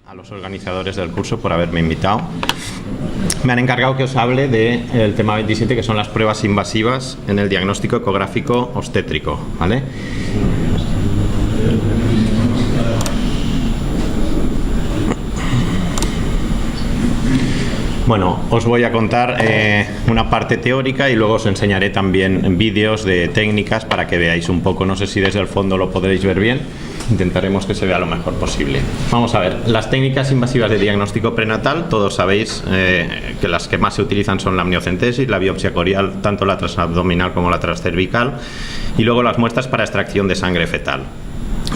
a los organizadores del curso por haberme invitado. Me han encargado que os hable del tema 27, que son las pruebas invasivas en el diagnóstico ecográfico obstétrico, ¿vale? Bueno, os voy a contar una parte teórica y luego os enseñaré también vídeos de técnicas para que veáis un poco. No sé si desde el fondo lo podréis ver bien. Intentaremos que se vea lo mejor posible. Vamos a ver, las técnicas invasivas de diagnóstico prenatal, todos sabéis que las que más se utilizan son la amniocentesis, la biopsia corial, tanto la transabdominal como la transcervical, y luego las muestras para extracción de sangre fetal.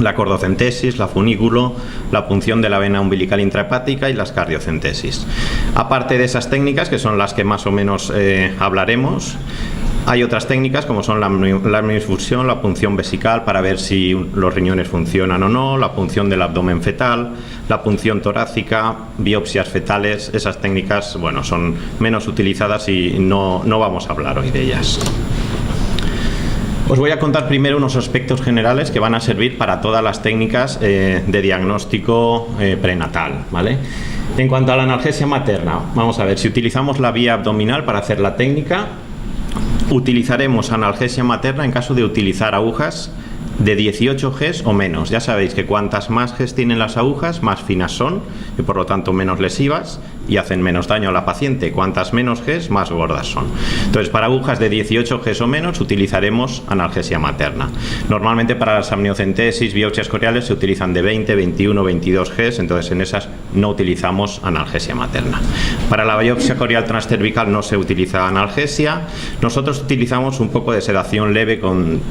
La cordocentesis, la funículo, la punción de la vena umbilical intrahepática y las cardiocentesis. Aparte de esas técnicas, que son las que más o menos hablaremos, hay otras técnicas como son la amnioinfusión, la punción vesical para ver si los riñones funcionan o no, la punción del abdomen fetal, la punción torácica, biopsias fetales. Esas técnicas, bueno, son menos utilizadas y no vamos a hablar hoy de ellas. Os voy a contar primero unos aspectos generales que van a servir para todas las técnicas de diagnóstico prenatal, ¿vale? En cuanto a la analgesia materna, vamos a ver, si utilizamos la vía abdominal para hacer la técnica, utilizaremos analgesia materna en caso de utilizar agujas de 18 Gs o menos. Ya sabéis que cuantas más Gs tienen las agujas, más finas son y por lo tanto menos lesivas y hacen menos daño a la paciente. Cuantas menos Gs, más gordas son. Entonces, para agujas de 18 Gs o menos utilizaremos analgesia materna. Normalmente para las amniocentesis, biopsias coriales se utilizan de 20, 21, 22 Gs, entonces en esas no utilizamos analgesia materna. Para la biopsia corial transcervical no se utiliza analgesia. Nosotros utilizamos un poco de sedación leve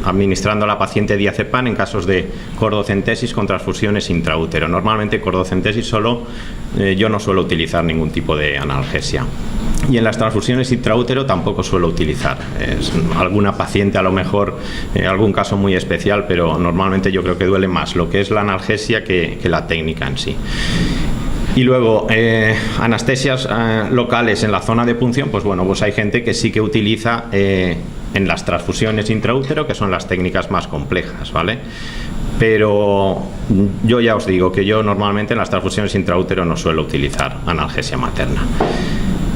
administrando a la paciente diazepam en casos de cordocentesis con transfusiones intraútero. Normalmente cordocentesis solo, yo no suelo utilizar ningún tipo de analgesia. Y en las transfusiones intraútero tampoco suelo utilizar. Alguna paciente a lo mejor, algún caso muy especial, pero normalmente yo creo que duele más lo que es la analgesia que la técnica en sí. Y luego, anestesias locales en la zona de punción, pues bueno, pues hay gente que sí que utiliza en las transfusiones intraútero, que son las técnicas más complejas, ¿vale? Pero yo ya os digo que yo normalmente en las transfusiones intraútero no suelo utilizar analgesia materna.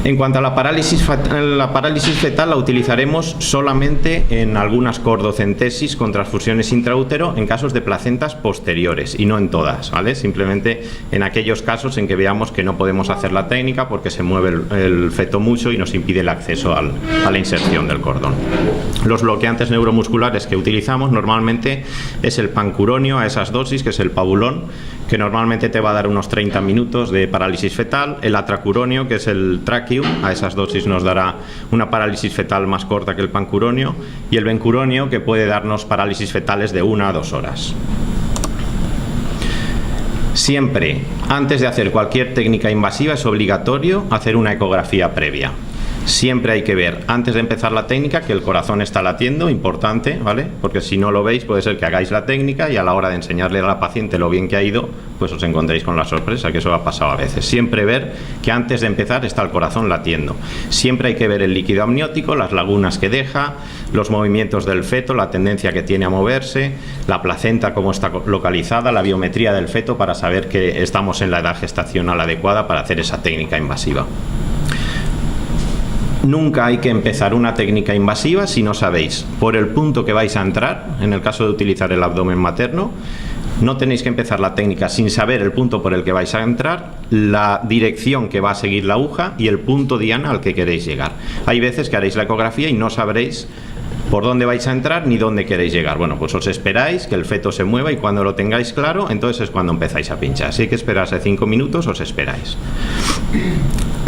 En cuanto a la parálisis fetal, la utilizaremos solamente en algunas cordocentesis con transfusiones intraútero en casos de placentas posteriores y no en todas, ¿vale? Simplemente en aquellos casos en que veamos que no podemos hacer la técnica porque se mueve el feto mucho y nos impide el acceso a la inserción del cordón. Los bloqueantes neuromusculares que utilizamos normalmente es el pancuronio a esas dosis, que es el pabulón, que normalmente te va a dar unos 30 minutos de parálisis fetal. El atracuronio, que es el traquium, a esas dosis nos dará una parálisis fetal más corta que el pancuronio, y el bencuronio, que puede darnos parálisis fetales de 1 a 2 horas. Siempre, antes de hacer cualquier técnica invasiva, es obligatorio hacer una ecografía previa. Siempre hay que ver, antes de empezar la técnica, que el corazón está latiendo, importante, ¿vale? Porque si no lo veis, puede ser que hagáis la técnica y a la hora de enseñarle a la paciente lo bien que ha ido, pues os encontréis con la sorpresa, que eso ha pasado a veces. Siempre ver que antes de empezar está el corazón latiendo. Siempre hay que ver el líquido amniótico, las lagunas que deja, los movimientos del feto, la tendencia que tiene a moverse, la placenta cómo está localizada, la biometría del feto, para saber que estamos en la edad gestacional adecuada para hacer esa técnica invasiva. Nunca hay que empezar una técnica invasiva si no sabéis por el punto que vais a entrar. En el caso de utilizar el abdomen materno, no tenéis que empezar la técnica sin saber el punto por el que vais a entrar, la dirección que va a seguir la aguja y el punto diana al que queréis llegar. Hay veces que haréis la ecografía y no sabréis por dónde vais a entrar ni dónde queréis llegar. Bueno, pues os esperáis que el feto se mueva y cuando lo tengáis claro, entonces es cuando empezáis a pinchar. Si hay que esperarse 5 minutos, os esperáis.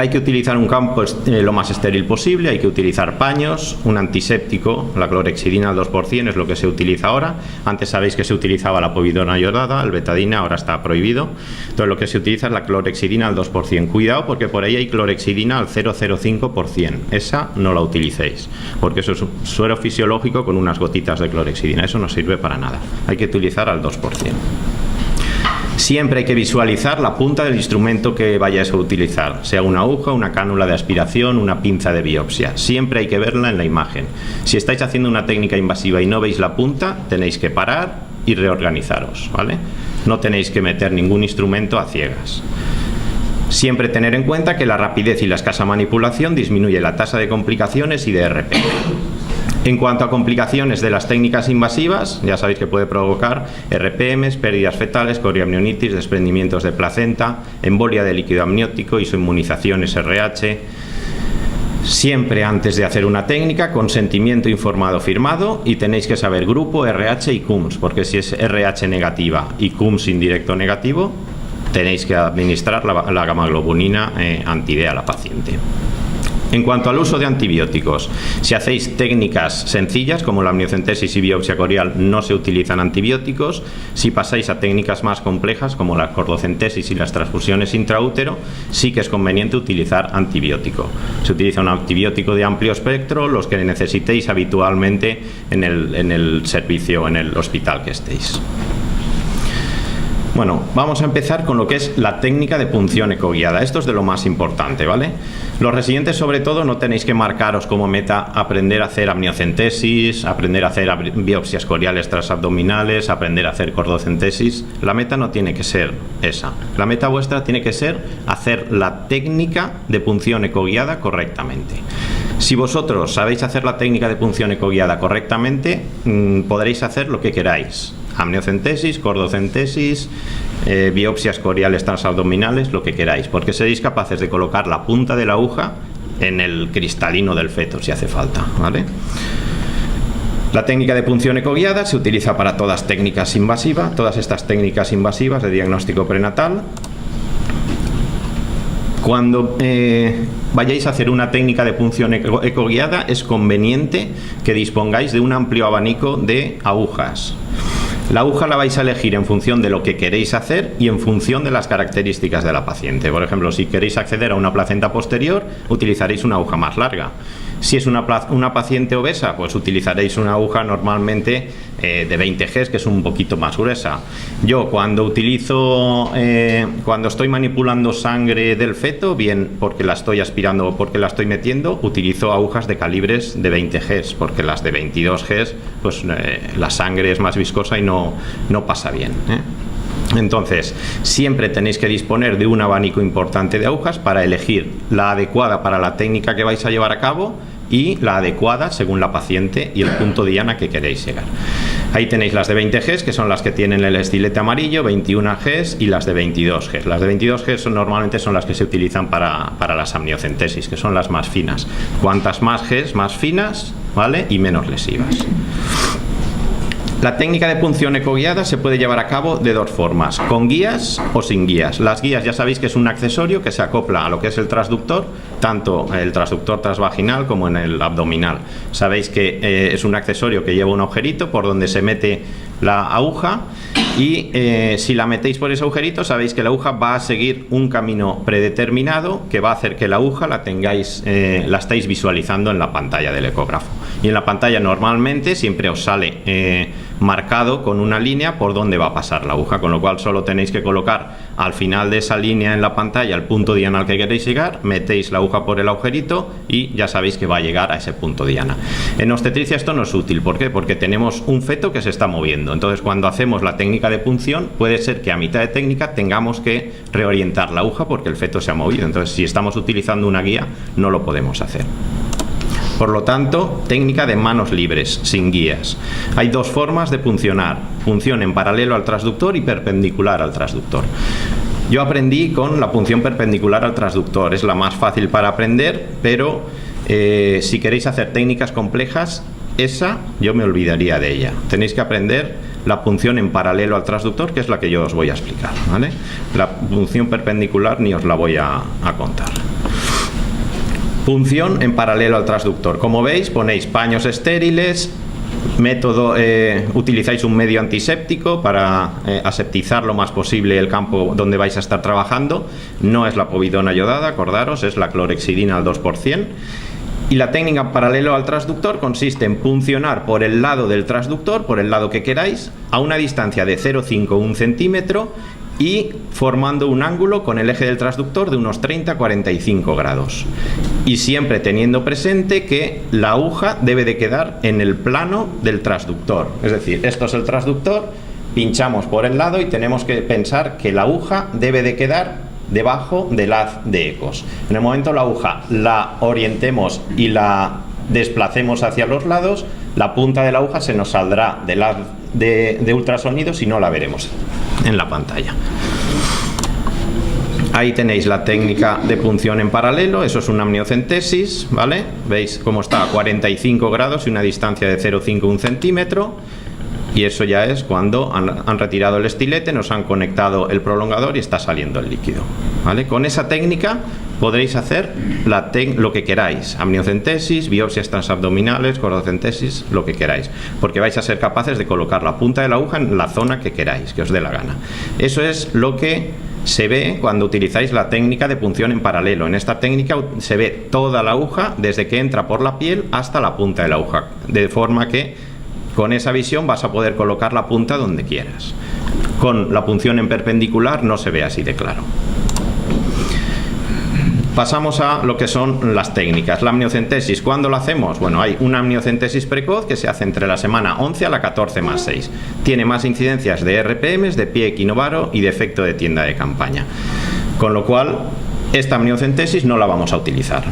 Hay que utilizar un campo lo más estéril posible, hay que utilizar paños, un antiséptico, la clorhexidina al 2% es lo que se utiliza ahora. Antes sabéis que se utilizaba la povidona iodada, el betadina, ahora está prohibido. Entonces lo que se utiliza es la clorhexidina al 2%. Cuidado porque por ahí hay clorhexidina al 0,05%. Esa no la utilicéis, porque eso es suero fisiológico con unas gotitas de clorhexidina. Eso no sirve para nada. Hay que utilizar al 2%. Siempre hay que visualizar la punta del instrumento que vayáis a utilizar, sea una aguja, una cánula de aspiración, una pinza de biopsia. Siempre hay que verla en la imagen. Si estáis haciendo una técnica invasiva y no veis la punta, tenéis que parar y reorganizaros, ¿vale? No tenéis que meter ningún instrumento a ciegas. Siempre tener en cuenta que la rapidez y la escasa manipulación disminuye la tasa de complicaciones y de RP. En cuanto a complicaciones de las técnicas invasivas, ya sabéis que puede provocar RPMs, pérdidas fetales, coriamnionitis, desprendimientos de placenta, embolia de líquido amniótico, isoinmunización SRH. Siempre antes de hacer una técnica, consentimiento informado firmado, y tenéis que saber grupo, RH y CUMS, porque si es RH negativa y CUMS indirecto negativo, tenéis que administrar la gamma-globulina anti-D a la paciente. En cuanto al uso de antibióticos, si hacéis técnicas sencillas como la amniocentesis y biopsia corial, no se utilizan antibióticos. Si pasáis a técnicas más complejas como la cordocentesis y las transfusiones intraútero, sí que es conveniente utilizar antibiótico. Se utiliza un antibiótico de amplio espectro, los que necesitéis habitualmente en el servicio, en el hospital que estéis. Bueno, vamos a empezar con lo que es la técnica de punción ecoguiada. Esto es de lo más importante, ¿vale? Los residentes, sobre todo, no tenéis que marcaros como meta aprender a hacer amniocentesis, aprender a hacer biopsias coriales transabdominales, aprender a hacer cordocentesis. La meta no tiene que ser esa. La meta vuestra tiene que ser hacer la técnica de punción ecoguiada correctamente. Si vosotros sabéis hacer la técnica de punción ecoguiada correctamente, podréis hacer lo que queráis. Amniocentesis, cordocentesis, biopsias coriales transabdominales, lo que queráis, porque seréis capaces de colocar la punta de la aguja en el cristalino del feto si hace falta, ¿vale? La técnica de punción ecoguiada se utiliza para todas técnicas invasivas, todas estas técnicas invasivas de diagnóstico prenatal. Cuando vayáis a hacer una técnica de punción ecoguiada, es conveniente que dispongáis de un amplio abanico de agujas. La aguja la vais a elegir en función de lo que queréis hacer y en función de las características de la paciente. Por ejemplo, si queréis acceder a una placenta posterior, utilizaréis una aguja más larga. Si es una paciente obesa, pues utilizaréis una aguja normalmente de 20 Gs, que es un poquito más gruesa. Yo cuando estoy manipulando sangre del feto, bien porque la estoy aspirando o porque la estoy metiendo, utilizo agujas de calibres de 20 Gs, porque las de 22 Gs, pues la sangre es más viscosa y no pasa bien, ¿eh? Entonces, siempre tenéis que disponer de un abanico importante de agujas para elegir la adecuada para la técnica que vais a llevar a cabo y la adecuada según la paciente y el punto diana que queréis llegar. Ahí tenéis las de 20 Gs, que son las que tienen el estilete amarillo, 21 Gs y las de 22 Gs. Las de 22 Gs normalmente son las que se utilizan para las amniocentesis, que son las más finas. Cuantas más Gs, más finas, ¿vale? Y menos lesivas. La técnica de punción ecoguiada se puede llevar a cabo de dos formas, con guías o sin guías. Las guías ya sabéis que es un accesorio que se acopla a lo que es el transductor, tanto el transductor transvaginal como en el abdominal. Sabéis que es un accesorio que lleva un agujerito por donde se mete la aguja y si la metéis por ese agujerito, sabéis que la aguja va a seguir un camino predeterminado que va a hacer que la aguja la estáis visualizando en la pantalla del ecógrafo. Y en la pantalla normalmente siempre os sale marcado con una línea por donde va a pasar la aguja, con lo cual solo tenéis que colocar al final de esa línea en la pantalla el punto diana al que queréis llegar, metéis la aguja por el agujerito y ya sabéis que va a llegar a ese punto diana. En obstetricia esto no es útil, ¿por qué? Porque tenemos un feto que se está moviendo, entonces cuando hacemos la técnica de punción puede ser que a mitad de técnica tengamos que reorientar la aguja porque el feto se ha movido, entonces si estamos utilizando una guía no lo podemos hacer. Por lo tanto, técnica de manos libres, sin guías. Hay dos formas de puncionar, punción en paralelo al transductor y perpendicular al transductor. Yo aprendí con la punción perpendicular al transductor, es la más fácil para aprender, pero si queréis hacer técnicas complejas, esa yo me olvidaría de ella. Tenéis que aprender la punción en paralelo al transductor, que es la que yo os voy a explicar, ¿vale? La punción perpendicular ni os la voy a contar. Punción en paralelo al transductor. Como veis, ponéis paños estériles, utilizáis un medio antiséptico para aseptizar lo más posible el campo donde vais a estar trabajando. No es la povidona yodada, acordaros, es la clorhexidina al 2%. Y la técnica en paralelo al transductor consiste en puncionar por el lado del transductor, por el lado que queráis, a una distancia de 0,5 o 1 centímetro y formando un ángulo con el eje del transductor de unos 30-45 grados. Y siempre teniendo presente que la aguja debe de quedar en el plano del transductor. Es decir, esto es el transductor, pinchamos por el lado y tenemos que pensar que la aguja debe de quedar debajo del haz de ecos. En el momento la aguja la orientemos y la desplacemos hacia los lados, la punta de la aguja se nos saldrá del haz de ultrasonidos y no la veremos en la pantalla. Ahí tenéis la técnica de punción en paralelo, eso es una amniocentesis, ¿vale? Veis cómo está a 45 grados y una distancia de 0,5 centímetro. Y eso ya es cuando han retirado el estilete, nos han conectado el prolongador y está saliendo el líquido, ¿vale? Con esa técnica podréis hacer lo que queráis, amniocentesis, biopsias transabdominales, cordocentesis, lo que queráis, porque vais a ser capaces de colocar la punta de la aguja en la zona que queráis, que os dé la gana. Eso es lo que se ve cuando utilizáis la técnica de punción en paralelo. En esta técnica se ve toda la aguja desde que entra por la piel hasta la punta de la aguja, de forma que con esa visión vas a poder colocar la punta donde quieras. Con la punción en perpendicular no se ve así de claro. Pasamos a lo que son las técnicas. La amniocentesis, ¿cuándo la hacemos? Bueno, hay una amniocentesis precoz que se hace entre la semana 11 a la 14 más 6. Tiene más incidencias de RPMs, de pie equinovaro y de efecto de tienda de campaña. Con lo cual, esta amniocentesis no la vamos a utilizar.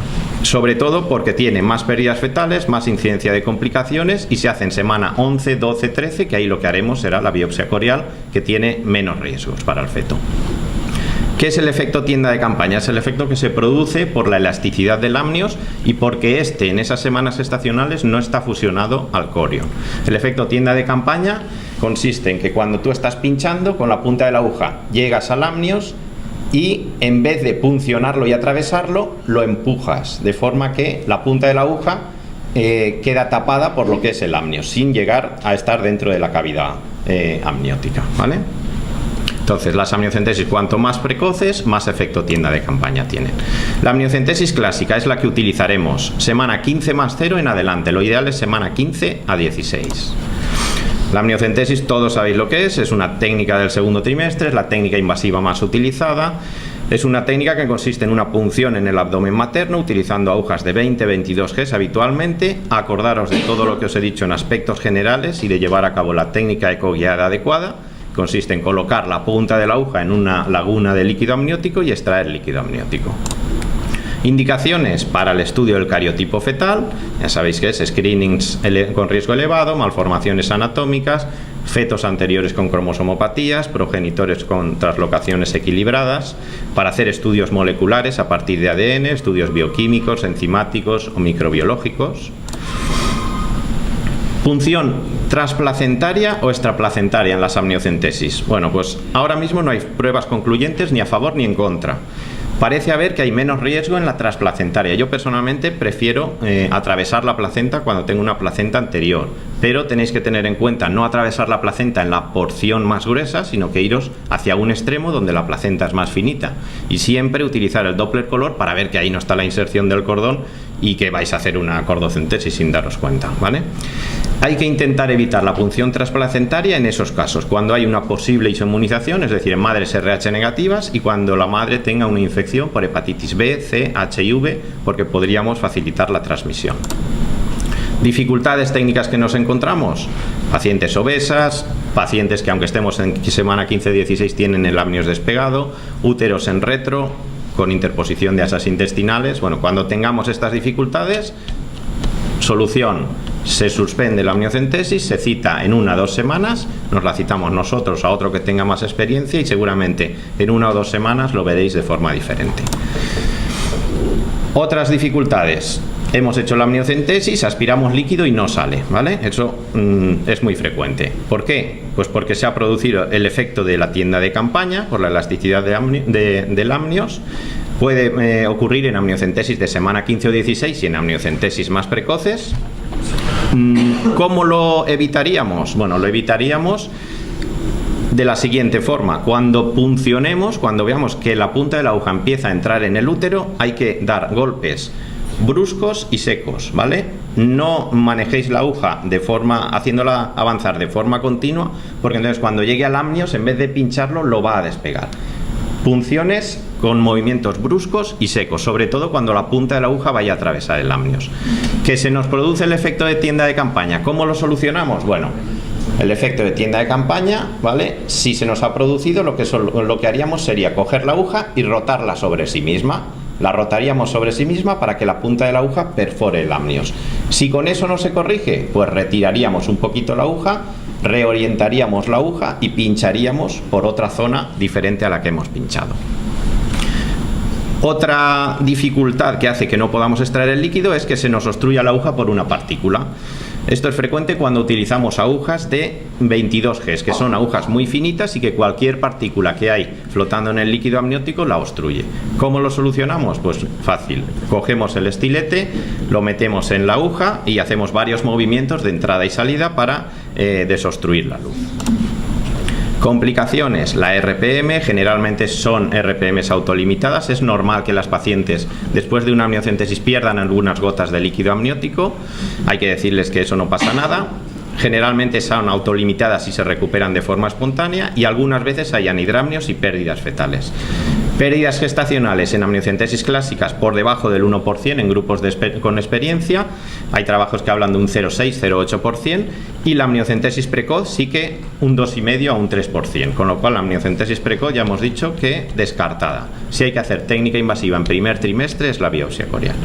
Sobre todo porque tiene más pérdidas fetales, más incidencia de complicaciones y se hace en semana 11, 12, 13, que ahí lo que haremos será la biopsia corial, que tiene menos riesgos para el feto. ¿Qué es el efecto tienda de campaña? Es el efecto que se produce por la elasticidad del amnios y porque en esas semanas estacionales no está fusionado al corio. El efecto tienda de campaña consiste en que cuando tú estás pinchando con la punta de la aguja llegas al amnios y en vez de puncionarlo y atravesarlo, lo empujas, de forma que la punta de la aguja queda tapada por lo que es el amnios, sin llegar a estar dentro de la cavidad amniótica, ¿vale? Entonces, las amniocentesis, cuanto más precoces, más efecto tienda de campaña tienen. La amniocentesis clásica es la que utilizaremos semana 15 más 0 en adelante. Lo ideal es semana 15 a 16. La amniocentesis, todos sabéis lo que es una técnica del segundo trimestre, es la técnica invasiva más utilizada. Es una técnica que consiste en una punción en el abdomen materno utilizando agujas de 20-22 Gs habitualmente. Acordaros de todo lo que os he dicho en aspectos generales y de llevar a cabo la técnica ecoguiada adecuada. Consiste en colocar la punta de la aguja en una laguna de líquido amniótico y extraer líquido amniótico. Indicaciones para el estudio del cariotipo fetal, ya sabéis que es screenings con riesgo elevado, malformaciones anatómicas, fetos anteriores con cromosomopatías, progenitores con translocaciones equilibradas, para hacer estudios moleculares a partir de ADN, estudios bioquímicos, enzimáticos o microbiológicos. Punción transplacentaria o extraplacentaria en las amniocentesis. Bueno, pues ahora mismo no hay pruebas concluyentes ni a favor ni en contra. Parece haber que hay menos riesgo en la transplacentaria. Yo personalmente prefiero atravesar la placenta cuando tengo una placenta anterior, pero tenéis que tener en cuenta no atravesar la placenta en la porción más gruesa, sino que iros hacia un extremo donde la placenta es más finita, y siempre utilizar el Doppler color para ver que ahí no está la inserción del cordón y que vais a hacer una cordocentesis sin daros cuenta, ¿vale? Hay que intentar evitar la punción transplacentaria en esos casos, cuando hay una posible isoinmunización, es decir, en madres RH negativas, y cuando la madre tenga una infección por hepatitis B, C, HIV, porque podríamos facilitar la transmisión. Dificultades técnicas que nos encontramos: pacientes obesas, pacientes que aunque estemos en semana 15-16 tienen el amnios despegado, úteros en retro, con interposición de asas intestinales. Bueno, cuando tengamos estas dificultades, solución: se suspende la amniocentesis, se cita en 1 o 2 semanas, nos la citamos nosotros a otro que tenga más experiencia y seguramente en 1 o 2 semanas lo veréis de forma diferente. Otras dificultades: hemos hecho la amniocentesis, aspiramos líquido y no sale, ¿vale? Eso es muy frecuente. ¿Por qué? Pues porque se ha producido el efecto de la tienda de campaña por la elasticidad del amnios. Puede ocurrir en amniocentesis de semana 15 o 16 y en amniocentesis más precoces. ¿Cómo lo evitaríamos? Bueno, lo evitaríamos de la siguiente forma: cuando puncionemos, cuando veamos que la punta de la aguja empieza a entrar en el útero, hay que dar golpes bruscos y secos, ¿vale? No manejéis la aguja haciéndola avanzar de forma continua, porque entonces cuando llegue al amnios, en vez de pincharlo, lo va a despegar. Punciones con movimientos bruscos y secos, sobre todo cuando la punta de la aguja vaya a atravesar el amnios. Que se nos produce el efecto de tienda de campaña. ¿Cómo lo solucionamos? Bueno, El efecto de tienda de campaña, ¿vale? Si se nos ha producido, lo que haríamos sería coger la aguja y rotarla sobre sí misma. La rotaríamos sobre sí misma para que la punta de la aguja perfore el amnios. Si con eso no se corrige, pues retiraríamos un poquito la aguja, reorientaríamos la aguja y pincharíamos por otra zona diferente a la que hemos pinchado. Otra dificultad que hace que no podamos extraer el líquido es que se nos obstruya la aguja por una partícula. Esto es frecuente cuando utilizamos agujas de 22 Gs, que son agujas muy finitas y que cualquier partícula que hay flotando en el líquido amniótico la obstruye. ¿Cómo lo solucionamos? Pues fácil. Cogemos el estilete, lo metemos en la aguja y hacemos varios movimientos de entrada y salida para desobstruir la luz. Complicaciones. La RPM, generalmente son RPMs autolimitadas. Es normal que las pacientes después de una amniocentesis pierdan algunas gotas de líquido amniótico. Hay que decirles que eso no pasa nada. Generalmente son autolimitadas y se recuperan de forma espontánea, y algunas veces hay anhidramnios y pérdidas fetales. Pérdidas gestacionales en amniocentesis clásicas por debajo del 1% en grupos con experiencia. Hay trabajos que hablan de un 0,6-0,8%, y la amniocentesis precoz sí que un 2,5 a un 3%, con lo cual la amniocentesis precoz ya hemos dicho que descartada. Si hay que hacer técnica invasiva en primer trimestre es la biopsia corial.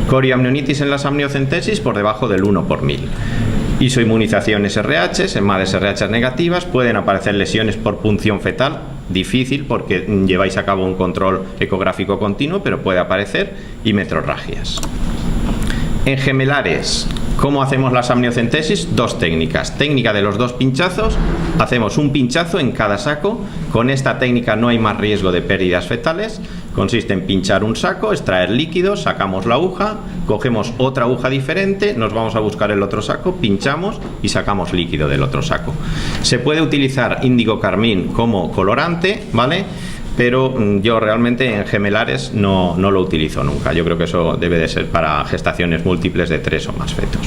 Corioamnionitis en las amniocentesis por debajo del 1 por 1000. Isoinmunización SRH, en madres SRH negativas, pueden aparecer lesiones por punción fetal, difícil porque lleváis a cabo un control ecográfico continuo, pero puede aparecer, y metrorragias. En gemelares, ¿cómo hacemos las amniocentesis? Dos técnicas. Técnica de los 2 pinchazos, hacemos un pinchazo en cada saco. Con esta técnica no hay más riesgo de pérdidas fetales. Consiste en pinchar un saco, extraer líquido, sacamos la aguja, cogemos otra aguja diferente, nos vamos a buscar el otro saco, pinchamos y sacamos líquido del otro saco. Se puede utilizar índigo carmín como colorante, ¿vale? Pero yo realmente en gemelares no lo utilizo nunca. Yo creo que eso debe de ser para gestaciones múltiples de 3 o más fetos.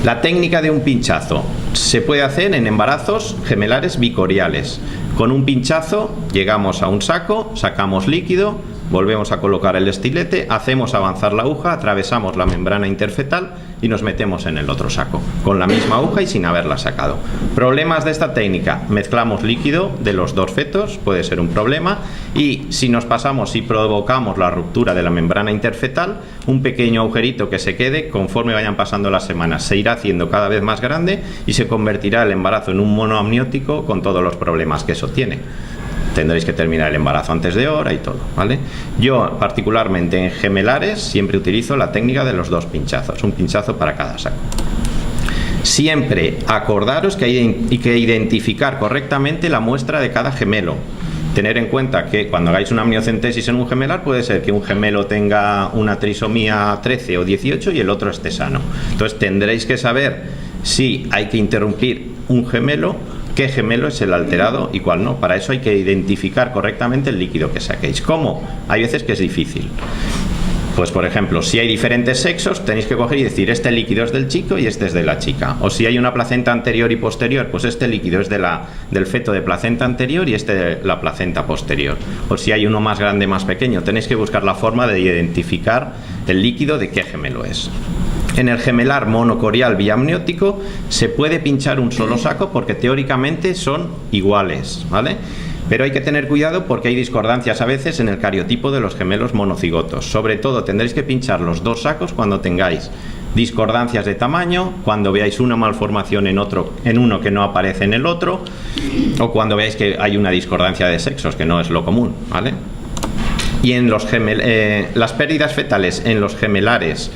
La técnica de un pinchazo se puede hacer en embarazos gemelares bicoriales. Con un pinchazo llegamos a un saco, sacamos líquido, volvemos a colocar el estilete, hacemos avanzar la aguja, atravesamos la membrana interfetal y nos metemos en el otro saco, con la misma aguja y sin haberla sacado. Problemas de esta técnica: mezclamos líquido de los 2 fetos, puede ser un problema, y si nos pasamos y provocamos la ruptura de la membrana interfetal, un pequeño agujerito que se quede, conforme vayan pasando las semanas, se irá haciendo cada vez más grande y se convertirá el embarazo en un monoamniótico con todos los problemas que eso tiene. Tendréis que terminar el embarazo antes de hora y todo, ¿vale? Yo, particularmente en gemelares, siempre utilizo la técnica de los 2 pinchazos, un pinchazo para cada saco. Siempre acordaros que hay que identificar correctamente la muestra de cada gemelo. Tener en cuenta que cuando hagáis una amniocentesis en un gemelar, puede ser que un gemelo tenga una trisomía 13 o 18 y el otro esté sano. Entonces tendréis que saber si hay que interrumpir un gemelo, qué gemelo es el alterado y cuál no. Para eso hay que identificar correctamente el líquido que saquéis. ¿Cómo? Hay veces que es difícil. Pues por ejemplo, si hay diferentes sexos, tenéis que coger y decir: este líquido es del chico y este es de la chica. O si hay una placenta anterior y posterior, pues este líquido es del feto de placenta anterior y este de la placenta posterior. O si hay uno más grande, más pequeño, tenéis que buscar la forma de identificar el líquido de qué gemelo es. En el gemelar monocorial biamniótico se puede pinchar un solo saco porque teóricamente son iguales, ¿vale? Pero hay que tener cuidado porque hay discordancias a veces en el cariotipo de los gemelos monocigotos. Sobre todo tendréis que pinchar los 2 sacos cuando tengáis discordancias de tamaño, cuando veáis una malformación en uno que no aparece en el otro, o cuando veáis que hay una discordancia de sexos, que no es lo común, ¿vale? Y en las pérdidas fetales en los gemelares,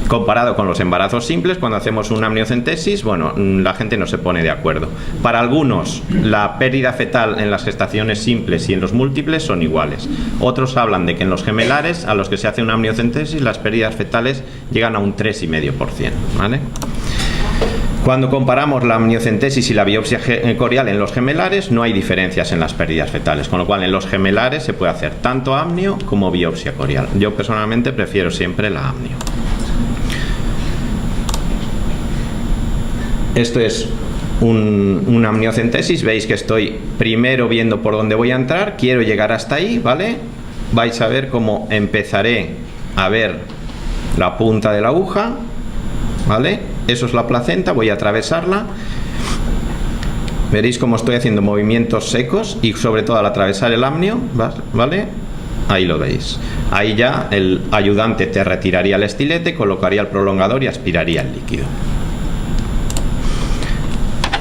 comparado con los embarazos simples, cuando hacemos una amniocentesis, bueno, la gente no se pone de acuerdo. Para algunos, la pérdida fetal en las gestaciones simples y en los múltiples son iguales. Otros hablan de que en los gemelares, a los que se hace una amniocentesis, las pérdidas fetales llegan a un 3,5%, ¿vale? Cuando comparamos la amniocentesis y la biopsia corial en los gemelares, no hay diferencias en las pérdidas fetales, con lo cual en los gemelares se puede hacer tanto amnio como biopsia corial. Yo personalmente prefiero siempre la amnio. Esto es una amniocentesis. Veis que estoy primero viendo por dónde voy a entrar, quiero llegar hasta ahí, ¿vale? Vais a ver cómo empezaré a ver la punta de la aguja, ¿vale? Eso es la placenta, voy a atravesarla Veréis cómo estoy haciendo movimientos secos y sobre todo al atravesar el amnio, ¿vale? Ahí lo veis. Ahí ya el ayudante te retiraría el estilete, colocaría el prolongador y aspiraría el líquido.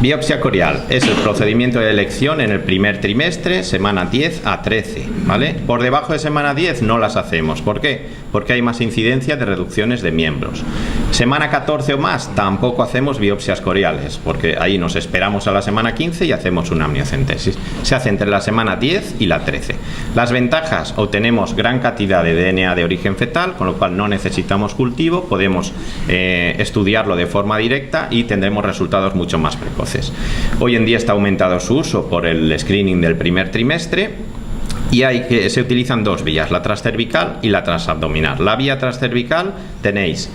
Biopsia corial es el procedimiento de elección en el primer trimestre, semana 10 a 13, ¿vale? Por debajo de semana 10 no las hacemos. ¿Por qué? Porque hay más incidencia de reducciones de miembros. Semana 14 o más tampoco hacemos biopsias coriales, porque ahí nos esperamos a la semana 15 y hacemos una amniocentesis. Se hace entre la semana 10 y la 13. Las ventajas: obtenemos gran cantidad de DNA de origen fetal, con lo cual no necesitamos cultivo, podemos estudiarlo de forma directa y tendremos resultados mucho más precoces. Hoy en día está aumentado su uso por el screening del primer trimestre y se utilizan dos vías, la transcervical y la transabdominal. La vía transcervical tenéis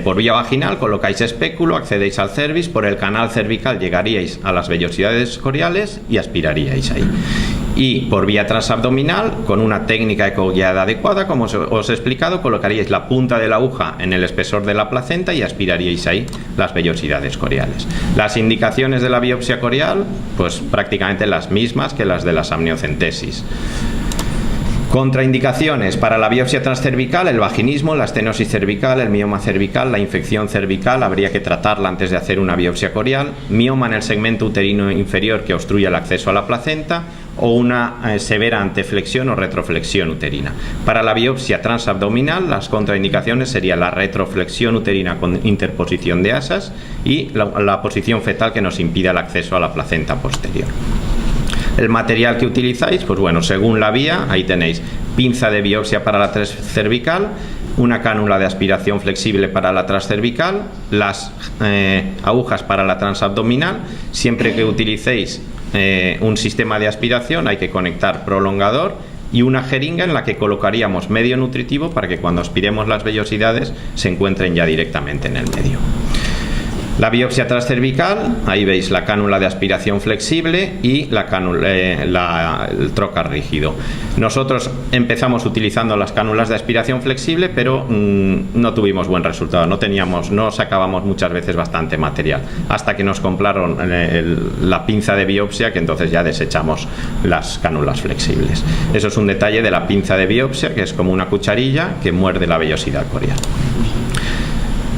por vía vaginal, colocáis espéculo, accedéis al cervix, por el canal cervical llegaríais a las vellosidades coriales y aspiraríais ahí. Y por vía transabdominal, con una técnica ecoguiada adecuada, como os he explicado, colocaríais la punta de la aguja en el espesor de la placenta y aspiraríais ahí las vellosidades coriales. Las indicaciones de la biopsia corial, pues prácticamente las mismas que las de las amniocentesis. Contraindicaciones para la biopsia transcervical: el vaginismo, la estenosis cervical, el mioma cervical, la infección cervical, habría que tratarla antes de hacer una biopsia corial, mioma en el segmento uterino inferior que obstruye el acceso a la placenta, o una severa anteflexión o retroflexión uterina. Para la biopsia transabdominal, las contraindicaciones serían la retroflexión uterina con interposición de asas y la posición fetal que nos impida el acceso a la placenta posterior. El material que utilizáis, pues bueno, según la vía, ahí tenéis pinza de biopsia para la transcervical, una cánula de aspiración flexible para la transcervical, las agujas para la transabdominal. Siempre que utilicéis un sistema de aspiración hay que conectar prolongador y una jeringa en la que colocaríamos medio nutritivo para que cuando aspiremos las vellosidades se encuentren ya directamente en el medio. La biopsia transcervical, ahí veis la cánula de aspiración flexible y el trocar rígido. Nosotros empezamos utilizando las cánulas de aspiración flexible, pero no tuvimos buen resultado, no sacábamos muchas veces bastante material, hasta que nos compraron la pinza de biopsia, que entonces ya desechamos las cánulas flexibles. Eso es un detalle de la pinza de biopsia, que es como una cucharilla que muerde la vellosidad corial.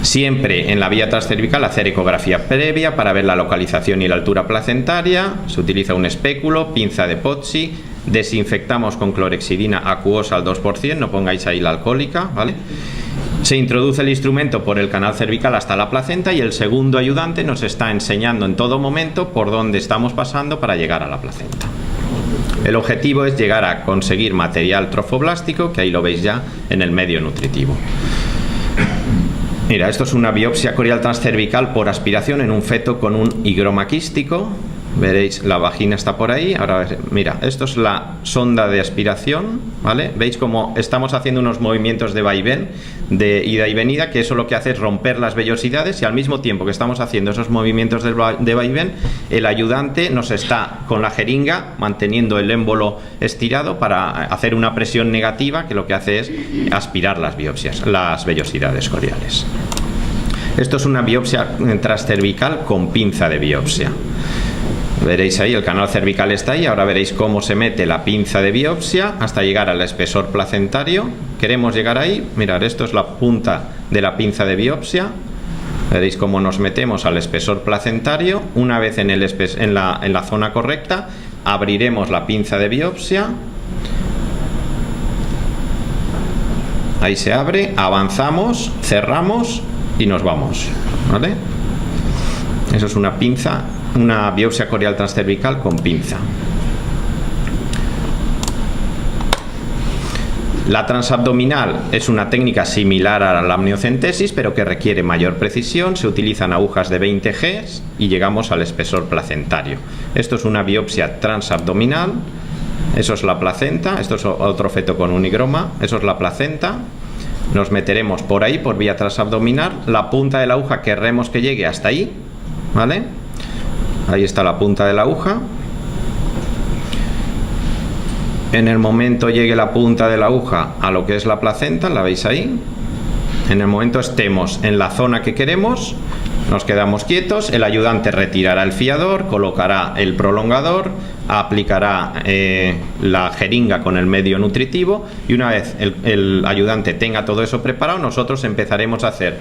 Siempre en la vía transcervical hacer ecografía previa para ver la localización y la altura placentaria. Se utiliza un espéculo, pinza de Pozzi, desinfectamos con clorexidina acuosa al 2%, no pongáis ahí la alcohólica, ¿vale? Se introduce el instrumento por el canal cervical hasta la placenta y el segundo ayudante nos está enseñando en todo momento por dónde estamos pasando para llegar a la placenta. El objetivo es llegar a conseguir material trofoblástico, que ahí lo veis ya en el medio nutritivo. Mira, esto es una biopsia corial transcervical por aspiración en un feto con un higroma quístico. Veréis, la vagina está por ahí. Ahora, mira, esto es la sonda de aspiración, ¿vale? Veis cómo estamos haciendo unos movimientos de vaivén, de ida y venida, que eso lo que hace es romper las vellosidades, y al mismo tiempo que estamos haciendo esos movimientos de vaivén, el ayudante nos está con la jeringa manteniendo el émbolo estirado para hacer una presión negativa, que lo que hace es aspirar las vellosidades coriales. Esto es una biopsia transcervical con pinza de biopsia. Veréis ahí, el canal cervical está ahí. Ahora veréis cómo se mete la pinza de biopsia hasta llegar al espesor placentario. Queremos llegar ahí. Mirad, esto es la punta de la pinza de biopsia. Veréis cómo nos metemos al espesor placentario. Una vez en la zona correcta, abriremos la pinza de biopsia. Ahí se abre, avanzamos, cerramos y nos vamos, ¿vale? Eso es una pinza, una biopsia corial transcervical con pinza. La transabdominal es una técnica similar a la amniocentesis, pero que requiere mayor precisión. Se utilizan agujas de 20 Gs y llegamos al espesor placentario. Esto es una biopsia transabdominal. Eso es la placenta. Esto es otro feto con un higroma. Eso es la placenta. Nos meteremos por ahí, por vía transabdominal. La punta de la aguja querremos que llegue hasta ahí, ¿vale? Ahí está la punta de la aguja. En el momento llegue la punta de la aguja a lo que es la placenta, la veis ahí. En el momento estemos en la zona que queremos, Nos quedamos quietos, el ayudante retirará el fiador, colocará el prolongador, aplicará la jeringa con el medio nutritivo y una vez el ayudante tenga todo eso preparado, nosotros empezaremos a hacer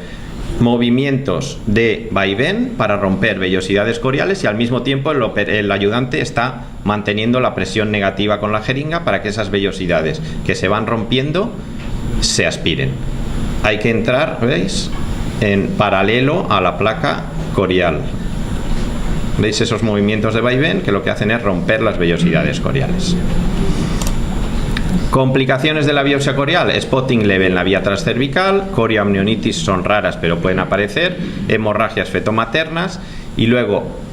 movimientos de vaivén para romper vellosidades coriales y al mismo tiempo el ayudante está manteniendo la presión negativa con la jeringa para que esas vellosidades que se van rompiendo se aspiren. Hay que entrar, ¿veis?, en paralelo a la placa corial. ¿Veis esos movimientos de vaivén que lo que hacen es romper las vellosidades coriales? Complicaciones de la biopsia corial: spotting leve en la vía transcervical, corioamnionitis son raras pero pueden aparecer, hemorragias fetomaternas y luego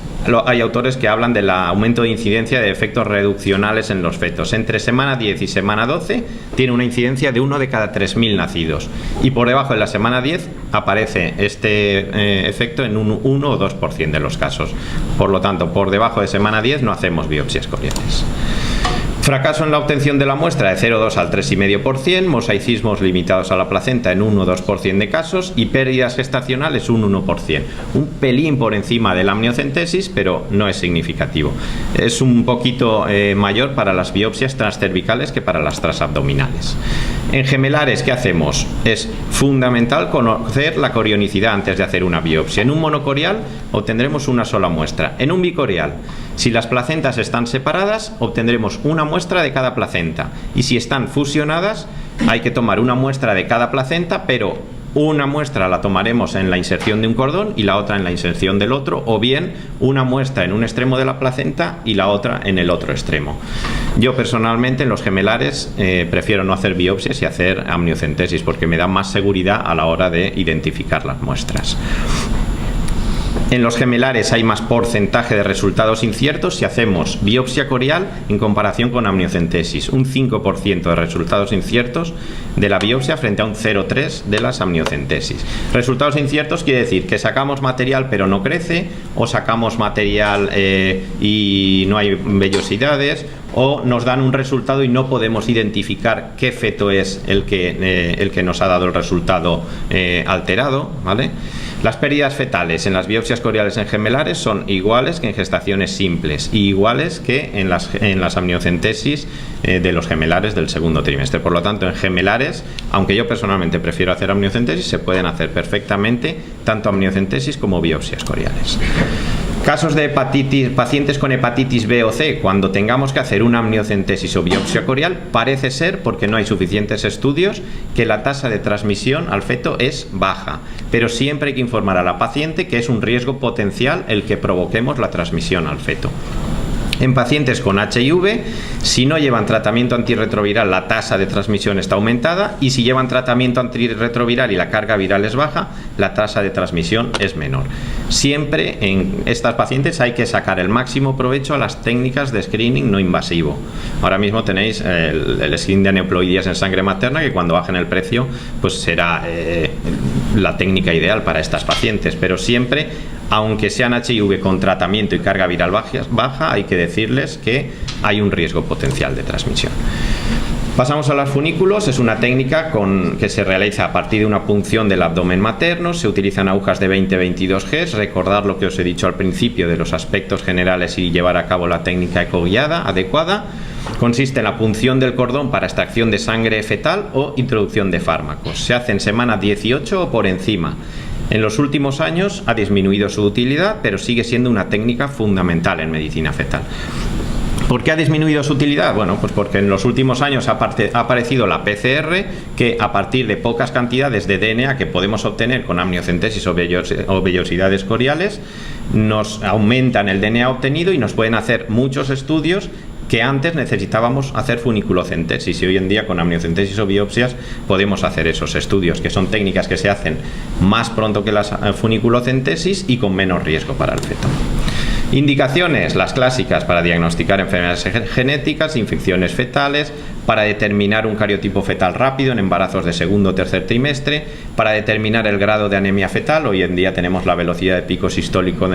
hay autores que hablan del aumento de incidencia de efectos reduccionales en los fetos. Entre semana 10 y semana 12 tiene una incidencia de 1 de cada 3.000 nacidos y por debajo de la semana 10 aparece este efecto en un 1 o 2% de los casos. Por lo tanto, por debajo de semana 10 no hacemos biopsias coriales. Fracaso en la obtención de la muestra de 0,2 al 3,5%, mosaicismos limitados a la placenta en 1 o 2% de casos y pérdidas gestacionales un 1%. Un pelín por encima de la amniocentesis, pero no es significativo. Es un poquito mayor para las biopsias transcervicales que para las transabdominales. En gemelares, ¿qué hacemos? Es fundamental conocer la corionicidad antes de hacer una biopsia. En un monocorial obtendremos una sola muestra. En un bicorial, si las placentas están separadas, obtendremos una muestra de cada placenta. Y si están fusionadas, hay que tomar una muestra de cada placenta, pero una muestra la tomaremos en la inserción de un cordón y la otra en la inserción del otro, o bien una muestra en un extremo de la placenta y la otra en el otro extremo. Yo personalmente en los gemelares prefiero no hacer biopsias y hacer amniocentesis porque me da más seguridad a la hora de identificar las muestras. En los gemelares hay más porcentaje de resultados inciertos si hacemos biopsia corial en comparación con amniocentesis. Un 5% de resultados inciertos de la biopsia frente a un 0,3% de las amniocentesis. Resultados inciertos quiere decir que sacamos material pero no crece, o sacamos material y no hay vellosidades, o nos dan un resultado y no podemos identificar qué feto es el que nos ha dado el resultado alterado, ¿vale? Las pérdidas fetales en las biopsias coriales en gemelares son iguales que en gestaciones simples y iguales que en las amniocentesis de los gemelares del segundo trimestre. Por lo tanto, en gemelares, aunque yo personalmente prefiero hacer amniocentesis, se pueden hacer perfectamente tanto amniocentesis como biopsias coriales. Casos de hepatitis, pacientes con hepatitis B o C, cuando tengamos que hacer una amniocentesis o biopsia corial, parece ser, porque no hay suficientes estudios, que la tasa de transmisión al feto es baja, pero siempre hay que informar a la paciente que es un riesgo potencial el que provoquemos la transmisión al feto. En pacientes con HIV, si no llevan tratamiento antirretroviral, la tasa de transmisión está aumentada, y si llevan tratamiento antirretroviral y la carga viral es baja, la tasa de transmisión es menor. Siempre en estas pacientes hay que sacar el máximo provecho a las técnicas de screening no invasivo. Ahora mismo tenéis el screening de aneuploidías en sangre materna, que cuando bajen el precio pues será la técnica ideal para estas pacientes, pero siempre, aunque sean HIV con tratamiento y carga viral baja, hay que decirles que hay un riesgo potencial de transmisión. Pasamos a los funículos. Es una técnica que se realiza a partir de una punción del abdomen materno. Se utilizan agujas de 20-22 Gs. Recordar lo que os he dicho al principio de los aspectos generales y llevar a cabo la técnica ecoguiada adecuada. Consiste en la punción del cordón para extracción de sangre fetal o introducción de fármacos. Se hace en semana 18 o por encima. En los últimos años ha disminuido su utilidad, pero sigue siendo una técnica fundamental en medicina fetal. ¿Por qué ha disminuido su utilidad? Bueno, pues porque en los últimos años ha aparecido la PCR, que a partir de pocas cantidades de DNA que podemos obtener con amniocentesis o vellosidades coriales, nos aumentan el DNA obtenido y nos pueden hacer muchos estudios que antes necesitábamos hacer funiculocentesis, y hoy en día con amniocentesis o biopsias podemos hacer esos estudios, que son técnicas que se hacen más pronto que las funiculocentesis y con menos riesgo para el feto. Indicaciones, las clásicas para diagnosticar enfermedades genéticas, infecciones fetales, para determinar un cariotipo fetal rápido en embarazos de segundo o tercer trimestre, para determinar el grado de anemia fetal. Hoy en día tenemos la velocidad de pico sistólico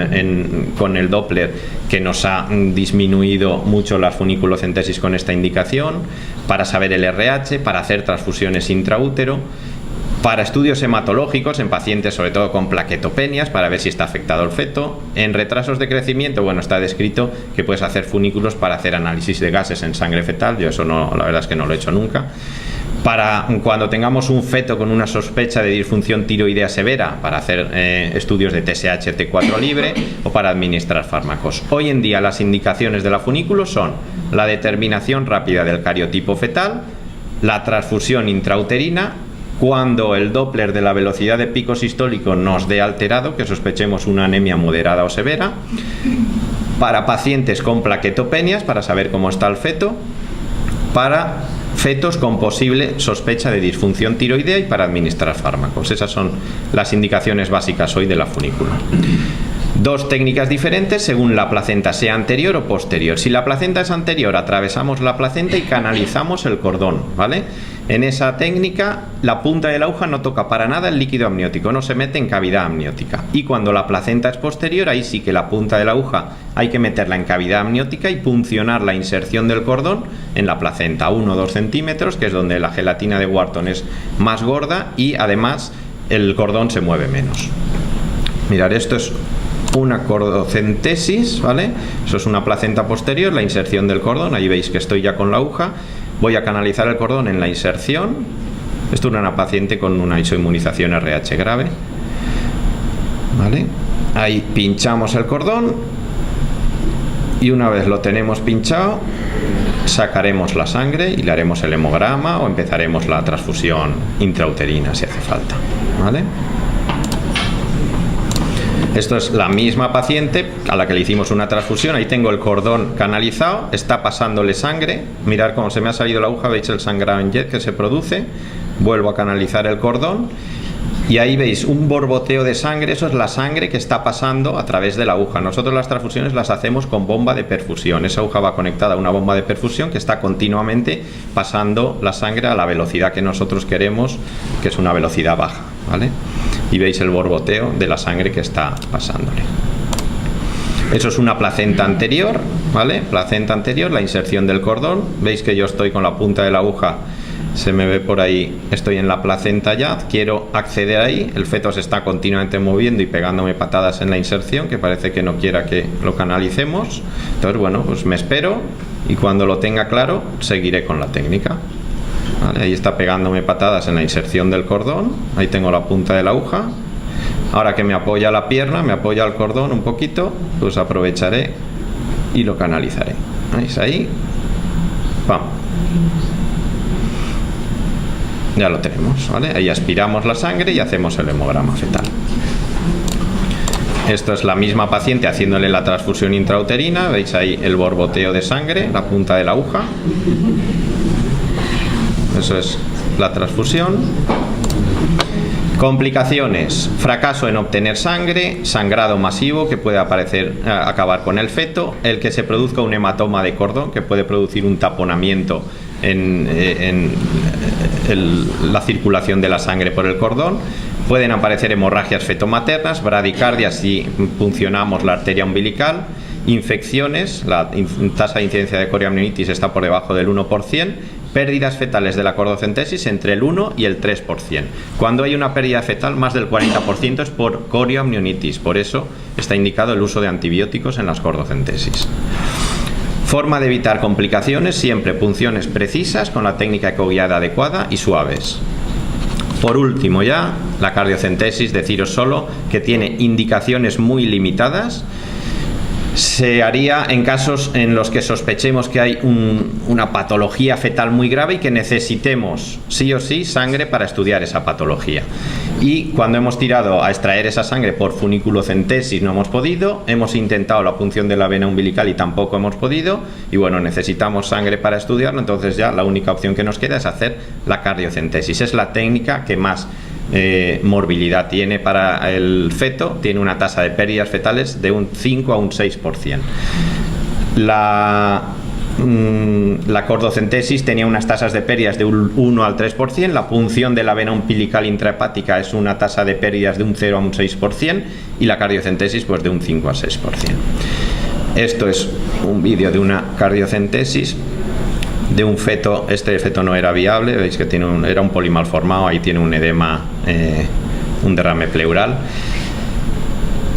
con el Doppler, que nos ha disminuido mucho la funiculocentesis con esta indicación, para saber el RH, para hacer transfusiones intraútero. Para estudios hematológicos en pacientes sobre todo con plaquetopenias para ver si está afectado el feto. En retrasos de crecimiento, bueno, está descrito que puedes hacer funículos para hacer análisis de gases en sangre fetal. Yo eso no, la verdad es que no lo he hecho nunca. Para cuando tengamos un feto con una sospecha de disfunción tiroidea severa, para hacer estudios de TSH, T4 libre o para administrar fármacos. Hoy en día las indicaciones de la funículo son la determinación rápida del cariotipo fetal, la transfusión intrauterina, cuando el Doppler de la velocidad de pico sistólico nos dé alterado, que sospechemos una anemia moderada o severa, para pacientes con plaquetopenias, para saber cómo está el feto, para fetos con posible sospecha de disfunción tiroidea y para administrar fármacos. Esas son las indicaciones básicas hoy de la funícula. Dos técnicas diferentes según la placenta sea anterior o posterior. Si la placenta es anterior, atravesamos la placenta y canalizamos el cordón, ¿vale? En esa técnica, la punta de la aguja no toca para nada el líquido amniótico, no se mete en cavidad amniótica. Y cuando la placenta es posterior, ahí sí que la punta de la aguja hay que meterla en cavidad amniótica y puncionar la inserción del cordón en la placenta, 1 o 2 centímetros, que es donde la gelatina de Wharton es más gorda y además el cordón se mueve menos. Mirad, esto es una cordocentesis, ¿vale? Eso es una placenta posterior, la inserción del cordón. Ahí veis que estoy ya con la aguja. Voy a canalizar el cordón en la inserción. Esto es una paciente con una isoinmunización RH grave, ¿vale? Ahí pinchamos el cordón y una vez lo tenemos pinchado, sacaremos la sangre y le haremos el hemograma o empezaremos la transfusión intrauterina si hace falta, ¿vale? Esto es la misma paciente a la que le hicimos una transfusión. Ahí tengo el cordón canalizado, está pasándole sangre. Mirad cómo se me ha salido la aguja, veis el sangrado en jet que se produce. Vuelvo a canalizar el cordón y ahí veis un borboteo de sangre. Eso es la sangre que está pasando a través de la aguja. Nosotros las transfusiones las hacemos con bomba de perfusión. Esa aguja va conectada a una bomba de perfusión que está continuamente pasando la sangre a la velocidad que nosotros queremos, que es una velocidad baja, ¿vale? Y veis el borboteo de la sangre que está pasándole. Eso es una placenta anterior, ¿vale? Placenta anterior, la inserción del cordón. Veis que yo estoy con la punta de la aguja, se me ve por ahí, estoy en la placenta ya, quiero acceder ahí, el feto se está continuamente moviendo y pegándome patadas en la inserción, que parece que no quiera que lo canalicemos. Entonces, bueno, pues me espero y cuando lo tenga claro, seguiré con la técnica. Vale, ahí está pegándome patadas en la inserción del cordón. Ahí tengo la punta de la aguja. Ahora que me apoya la pierna, me apoya el cordón un poquito, pues aprovecharé y lo canalizaré. ¿Veis ahí? ¡Pam! Ya lo tenemos, ¿vale? Ahí aspiramos la sangre y hacemos el hemograma fetal. Esto es la misma paciente haciéndole la transfusión intrauterina. Veis ahí el borboteo de sangre, la punta de la aguja. Eso es la transfusión. Complicaciones: fracaso en obtener sangre, sangrado masivo que puede acabar con el feto, el que se produzca un hematoma de cordón que puede producir un taponamiento en la circulación de la sangre por el cordón. Pueden aparecer hemorragias fetomaternas, bradicardia si puncionamos la arteria umbilical, infecciones, la tasa de incidencia de corioamnionitis está por debajo del 1%, pérdidas fetales de la cordocentesis entre el 1 y el 3%. Cuando hay una pérdida fetal, más del 40% es por corioamnionitis, por eso está indicado el uso de antibióticos en las cordocentesis. Forma de evitar complicaciones: siempre punciones precisas con la técnica ecoguiada adecuada y suaves. Por último ya, la cardiocentesis, deciros solo que tiene indicaciones muy limitadas. Se haría en casos en los que sospechemos que hay una patología fetal muy grave y que necesitemos sí o sí sangre para estudiar esa patología. Y cuando hemos tirado a extraer esa sangre por funiculocentesis no hemos podido, hemos intentado la punción de la vena umbilical y tampoco hemos podido, y bueno, necesitamos sangre para estudiarlo, entonces ya la única opción que nos queda es hacer la cardiocentesis. Es la técnica que más morbilidad tiene para el feto, tiene una tasa de pérdidas fetales de un 5 a un 6%. La cordocentesis tenía unas tasas de pérdidas de un 1 al 3%, la punción de la vena umbilical intrahepática es una tasa de pérdidas de un 0 a un 6% y la cardiocentesis pues de un 5 a 6%. Esto es un vídeo de una cardiocentesis de un feto. Este feto no era viable, veis que era un polimalformado, ahí tiene un edema, un derrame pleural.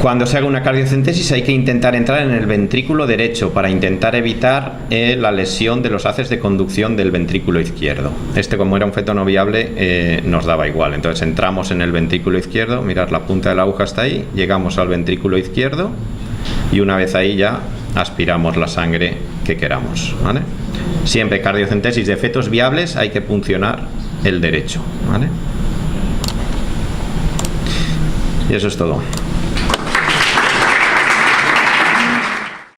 Cuando se haga una cardiocentesis hay que intentar entrar en el ventrículo derecho para intentar evitar la lesión de los haces de conducción del ventrículo izquierdo. Como era un feto no viable, nos daba igual. Entonces entramos en el ventrículo izquierdo, mirad, la punta de la aguja está ahí, llegamos al ventrículo izquierdo y una vez ahí ya aspiramos la sangre que queramos, ¿vale? Siempre cardiocentesis de fetos viables hay que puncionar el derecho, ¿vale? Y eso es todo.